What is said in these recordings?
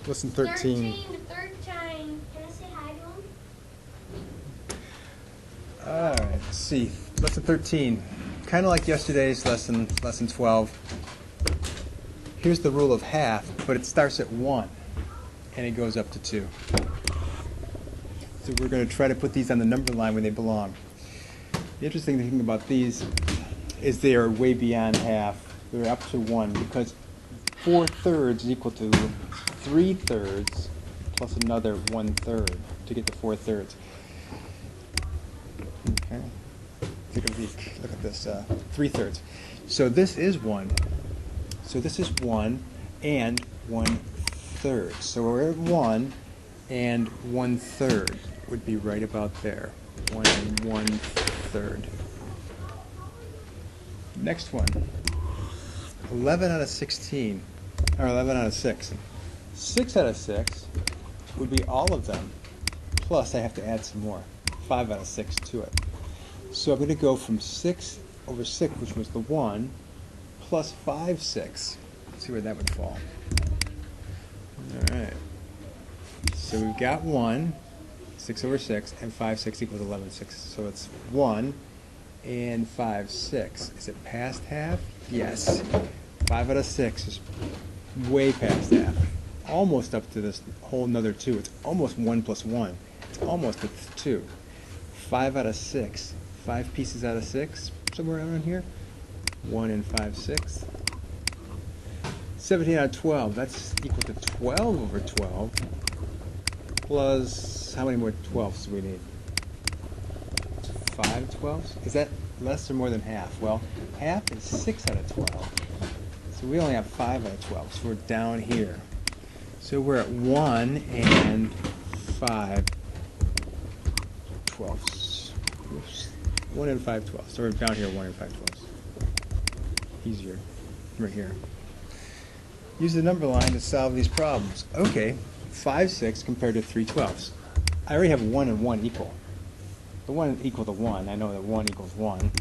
Lesson 13. 13, the third time. Can I say hi to him? Alright, let's see. Lesson 13. Kind of like yesterday's lesson 12. Here's the rule of half, but it starts at 1 and it goes up to 2. So we're going to try to put these on the number line where they belong. The interesting thing about these is they are way beyond half. They're up to 1 because 4/3 is equal to 3/3 plus another 1/3 to get to 4/3. Okay. Take a peek. Look at this. 3/3. So this is 1. So this is 1 and 1/3. So we're at 1 and 1/3 would be right about there. 1 and 1/3. Next one. 11 out of 16. Or 11 out of 6. 6 out of 6 would be all of them. Plus I have to add some more. 5 out of 6 to it. So I'm going to go from 6 over 6, which was the 1, plus 5/6. Let's see where that would fall. Alright. So we've got 1, 6 over 6, and 5/6 equals 11/6. So it's 1 and 5/6. Is it past half? Yes. 5 out of 6 is way past half. Almost up to this whole another 2. It's almost 1 plus 1. It's almost at 2. 5 out of 6. 5 pieces out of 6, somewhere around here. 1 and 5/6. 17 out of 12. That's equal to 12 over 12. Plus, how many more 12s do we need? 5 12s? Is that less or more than half? Well, half is 6 out of 12. So we only have 5 out of 12. So we're down here. So we're at 1 and 5 twelfths. Oops. 1 and 5 twelfths. So we're down here 1 and 5 twelfths. Easier. Right here. Use the number line to solve these problems. Okay. 5/6 compared to 3/12. I already have 1 and 1 equal. The 1 equal to 1. I know that 1 equals 1.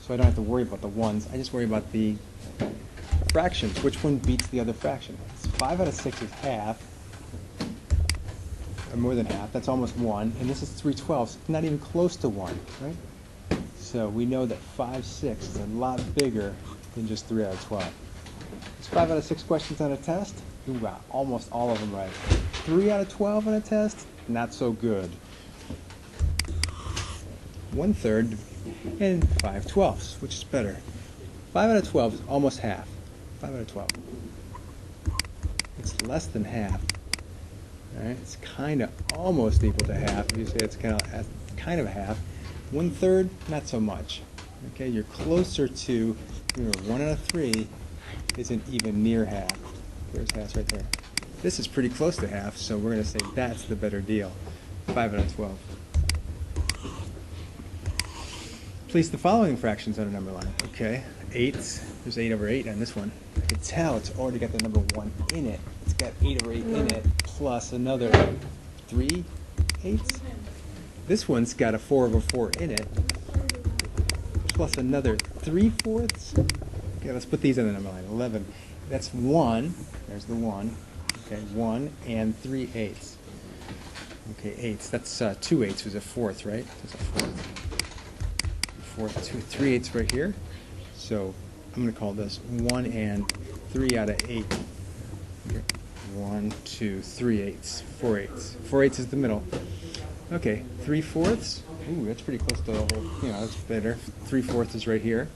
So I don't have to worry about the ones. I just worry about the fractions. Which one beats the other fraction? 5 out of 6 is half. Or more than half. That's almost 1. And this is 3/12. Not even close to 1. Right? So we know that 5/6 is a lot bigger than just 3 out of 12. It's 5 out of 6 questions on a test. Ooh, wow, almost all of them right. 3 out of 12 on a test, not so good. 1/3 and 5/12, which is better. 5 out of 12 is almost half. 5 out of 12. It's less than half. All right, it's kind of almost equal to half. If you say it's kind of half. 1/3, not so much. Okay, you're closer to, remember, 1 out of 3 isn't even near half. There's half right there. This is pretty close to half, so we're going to say that's the better deal. 5 out of 12. Place the following fractions on a number line. Okay, 8. There's 8 over 8 on this one. I can tell it's already got the number 1 in it. It's got 8 over 8 in it, plus another 3/8. This one's got a 4 over 4 in it, plus another 3/4. Okay, let's put these on the number line. 11. That's 1. There's the 1. Okay, 1 and 3/8. Okay, 8. That's 2/8 is a 4th, right? That's a 4th. 3/8 right here. So I'm going to call this 1 and 3 out of 8. 1, 2, 3/8. 4/8. 4/8 is the middle. Okay, 3/4. Ooh, that's pretty close to the whole, that's better. 3/4 is right here.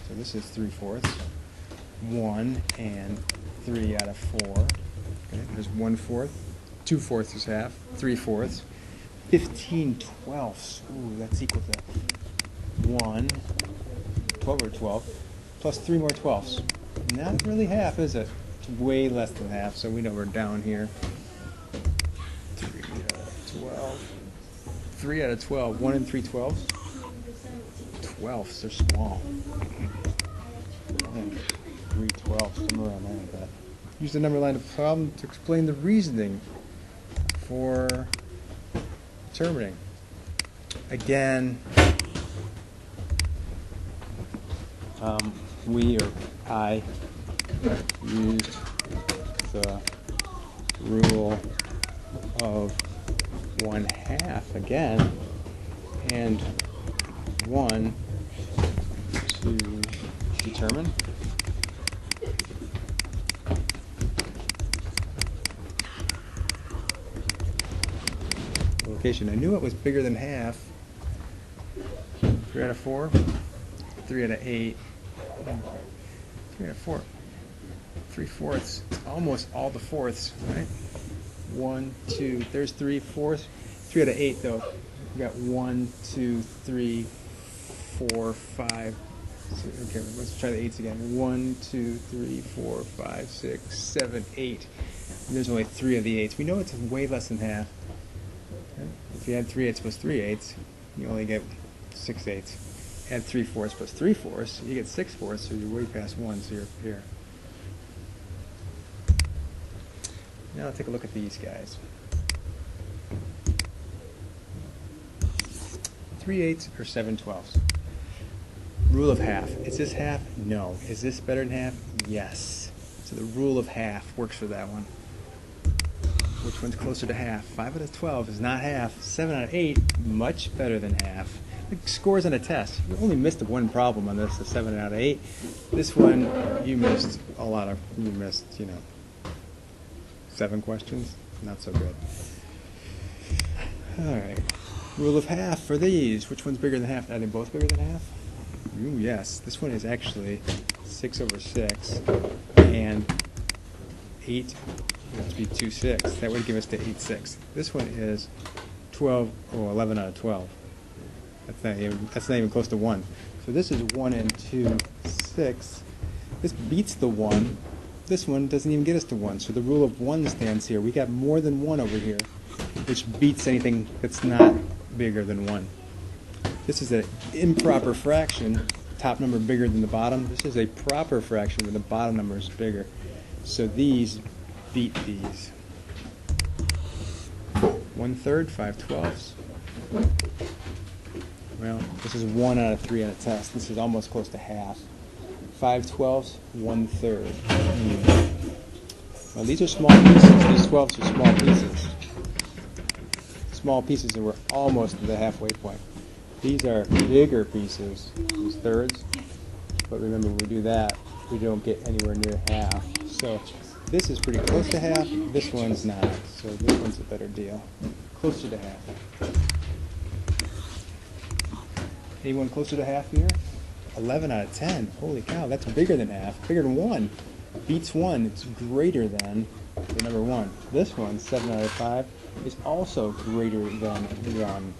So this is 3/4. 1 and 3 out of 4. Okay, there's 1/4. 2/4 is half. 3/4. 15/12. Ooh, that's equal to 1, 12 over 12, plus 3 more 12ths. Not really half, is it? It's way less than half, so we know we're down here. 3 out of 12. 3 out of 12. 1 and 3/12. 12ths are small. 3/12, somewhere around there like that. Use the number line of the problem to explain the reasoning for determining. Again, we or I used the rule of 1/2 again, and 1 to determine. Location. I knew it was bigger than half. 3 out of 4, 3 out of 8, 3 out of 4, 3/4. Almost all the fourths, right? 1, 2. There's 3/4. 3 out of 8 though. We got 1, 2, 3, 4, 5. Okay, let's try the 8s again. 1, 2, 3, 4, 5, 6, 7, 8. And there's only 3 of the 8s. We know it's way less than half. Okay? If you add 3 8s plus 3 8s, you only get 6 8s. Add 3/4 plus 3/4, you get 6/4, so you're way past 1, so you're here. Now let's take a look at these guys. 3 8s or 7/12. Rule of half. Is this half? No. Is this better than half? Yes. So the rule of half works for that one. Which one's closer to half? 5 out of 12 is not half. 7 out of 8, much better than half. Like scores on a test. You only missed one problem on this, the 7 out of 8. This one, you missed a lot of, 7 questions. Not so good. All right. Rule of half for these. Which one's bigger than half? Are they both bigger than half? Ooh, yes. This one is actually 6/6 and 8. It would be 2/6. That would give us the 8/6. This one is 11 out of 12. That's not even close to 1. So this is 1 and 2, 6. This beats the 1. This one doesn't even get us to 1. So the rule of 1 stands here. We got more than 1 over here, which beats anything that's not bigger than 1. This is an improper fraction. Top number bigger than the bottom. This is a proper fraction where the bottom number is bigger. So these beat these. 1/3, 5/12. Well, this is 1 out of 3 on a test. This is almost close to half. 5/12, 1/3. Well, these are small pieces. These 12s are small pieces. Small pieces, and we're almost to the halfway point. These are bigger pieces, these thirds. But remember, when we do that, we don't get anywhere near half. So this is pretty close to half. This one's not. So this one's a better deal. Closer to half. Anyone closer to half here? 11 out of 10. Holy cow, that's bigger than half. Bigger than 1. Beats 1. It's greater than the number 1. This one, 7 out of 5, is also greater than 1.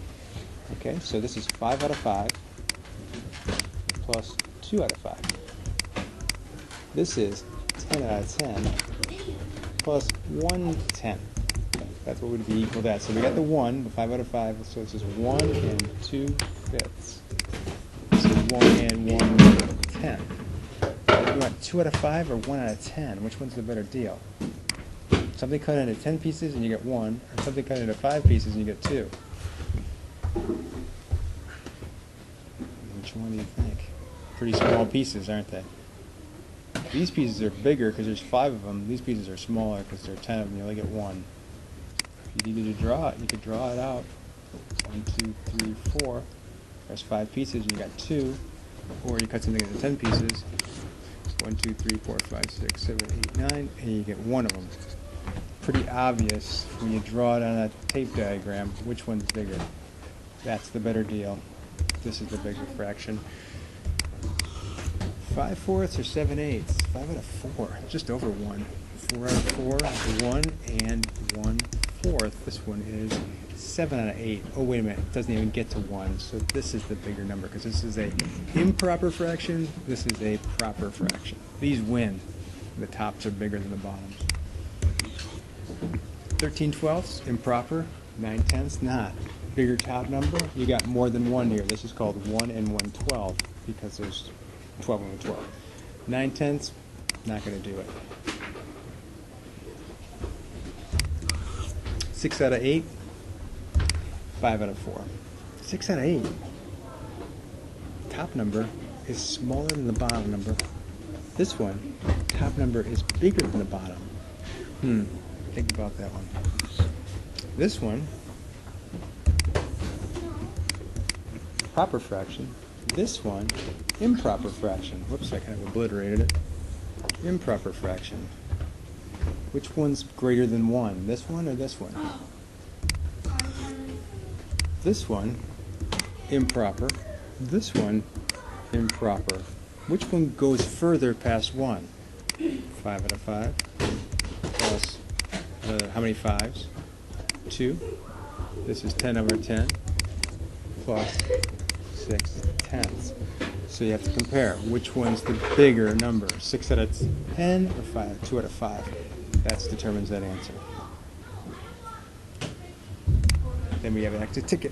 Okay, so this is 5 out of 5 plus 2 out of 5. This is 10 out of 10 plus 1/10. That's what would be equal to that. So we got the 1, the 5 out of 5, so this is 1 and 2/5. This is 1 and 1/10. You want 2 out of 5 or 1 out of 10? Which one's the better deal? Something cut into 10 pieces and you get 1, or something cut into 5 pieces and you get 2. Which one do you think? Pretty small pieces, aren't they? These pieces are bigger because there's 5 of them. These pieces are smaller because there are 10 of them. You only get 1. If you needed to draw it, you could draw it out. 1, 2, 3, 4. There's 5 pieces and you got 2. Or you cut something into 10 pieces. 1, 2, 3, 4, 5, 6, 7, 8, 9, and you get 1 of them. Pretty obvious when you draw it on a tape diagram which one's bigger. That's the better deal. This is the bigger fraction. 5/4 or 7/8? 5 out of 4, just over 1. 4 out of 4, 1 and 1/4. This one is 7 out of 8. Oh, wait a minute, it doesn't even get to 1. So this is the bigger number because this is a improper fraction. This is a proper fraction. These win. The tops are bigger than the bottoms. 13/12, improper. 9/10, not. Bigger top number, you got more than 1 here. This is called 1 and 1/12 because there's 12 and 12. 9/10, not going to do it. 6 out of 8, 5 out of 4. 6 out of 8. Top number is smaller than the bottom number. This one, top number is bigger than the bottom. Think about that one. This one, proper fraction. This one, improper fraction. Whoops, I kind of obliterated it. Improper fraction. Which one's greater than 1? This one or this one? This one, improper. This one, improper. Which one goes further past 1? 5 out of 5. Plus, how many 5s? 2. This is 10 over 10. Plus 6 tenths. So you have to compare. Which one's the bigger number? 6 out of 10 or 5? 2 out of 5. That determines that answer. Then we have an active ticket.